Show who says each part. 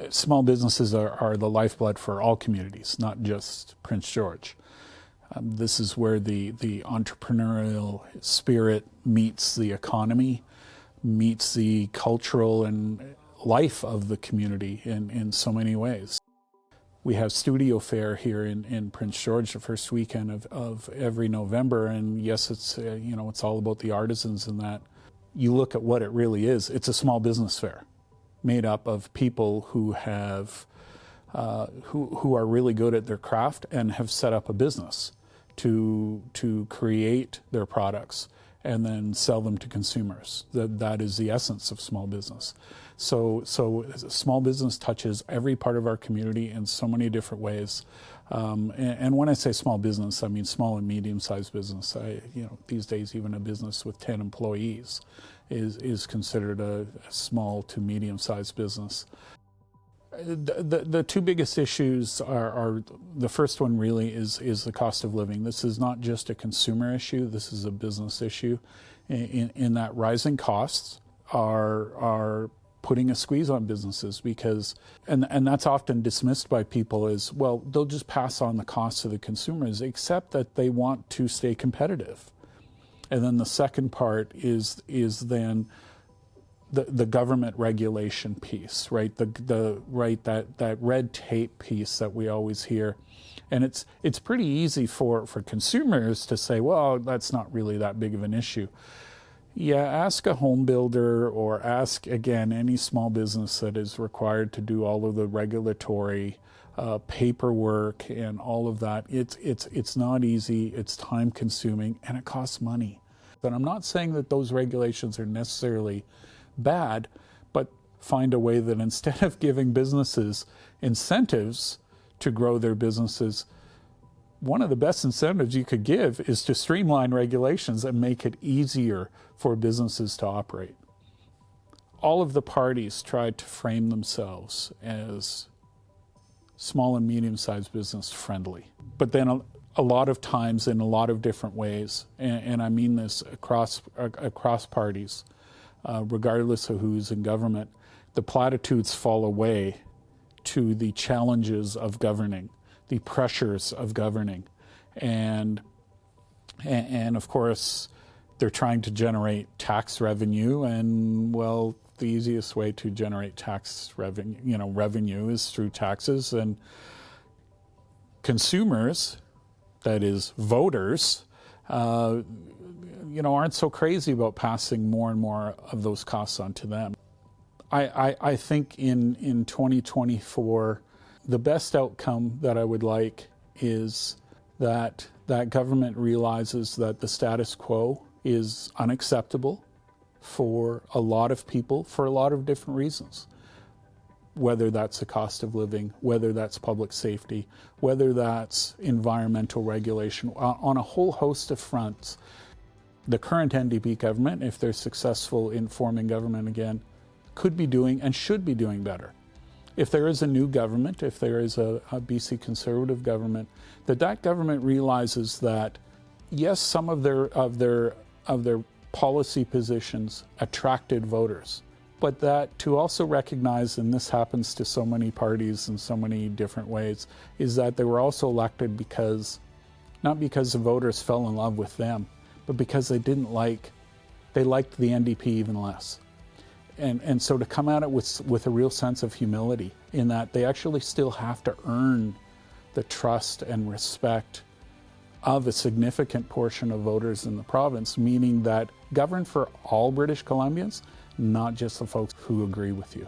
Speaker 1: Small businesses are the lifeblood for all communities, not just Prince George. This is where the entrepreneurial spirit meets the economy, meets the cultural and life of the community in so many ways. We have Studio Fair here in Prince George the first weekend of every November, and yes, it's it's all about the artisans and that. You look at what it really is. It's a small business fair made up of people who have who are really good at their craft and have set up a business to create their products and then sell them to consumers. That is the essence of small business. So small business touches every part of our community in so many different ways. And when I say small business, I mean small and medium-sized business. These days, even a business with 10 employees is considered a small to medium-sized business. The two biggest issues are the first one really is the cost of living. This is not just a consumer issue, this is a business issue in that rising costs are putting a squeeze on businesses because, and that's often dismissed by people as, well, they'll just pass on the costs to the consumers, except that they want to stay competitive. And then the second part is then the government regulation piece, right? That red tape piece that we always hear. And it's pretty easy for consumers to say, well, that's not really that big of an issue. Yeah, ask a home builder or ask, again, any small business that is required to do all of the regulatory paperwork and all of that. It's not easy, it's time consuming, and it costs money. But I'm not saying that those regulations are necessarily bad, but find a way that instead of giving businesses incentives to grow their businesses, one of the best incentives you could give is to streamline regulations and make it easier for businesses to operate. All of the parties tried to frame themselves as small and medium-sized business friendly, but then a lot of times in a lot of different ways, and I mean this across parties, regardless of who's in government, the platitudes fall away to the challenges of governing, the pressures of governing, and of course they're trying to generate tax revenue, and well, the easiest way to generate tax revenue is through taxes, and consumers, that is voters, aren't so crazy about passing more and more of those costs on to them. I think in 2024, the best outcome that I would like is that government realizes that the status quo is unacceptable for a lot of people for a lot of different reasons. Whether that's the cost of living, whether that's public safety, whether that's environmental regulation, on a whole host of fronts. The current NDP government, if they're successful in forming government again, could be doing and should be doing better. If there is a new government, if there is a BC Conservative government, that government realizes that yes, some of their policy positions attracted voters, but that to also recognize, and this happens to so many parties in so many different ways, is that they were also elected not because the voters fell in love with them, but because they liked the NDP even less. And so to come at it with a real sense of humility in that they actually still have to earn the trust and respect of a significant portion of voters in the province, meaning that govern for all British Columbians, not just the folks who agree with you.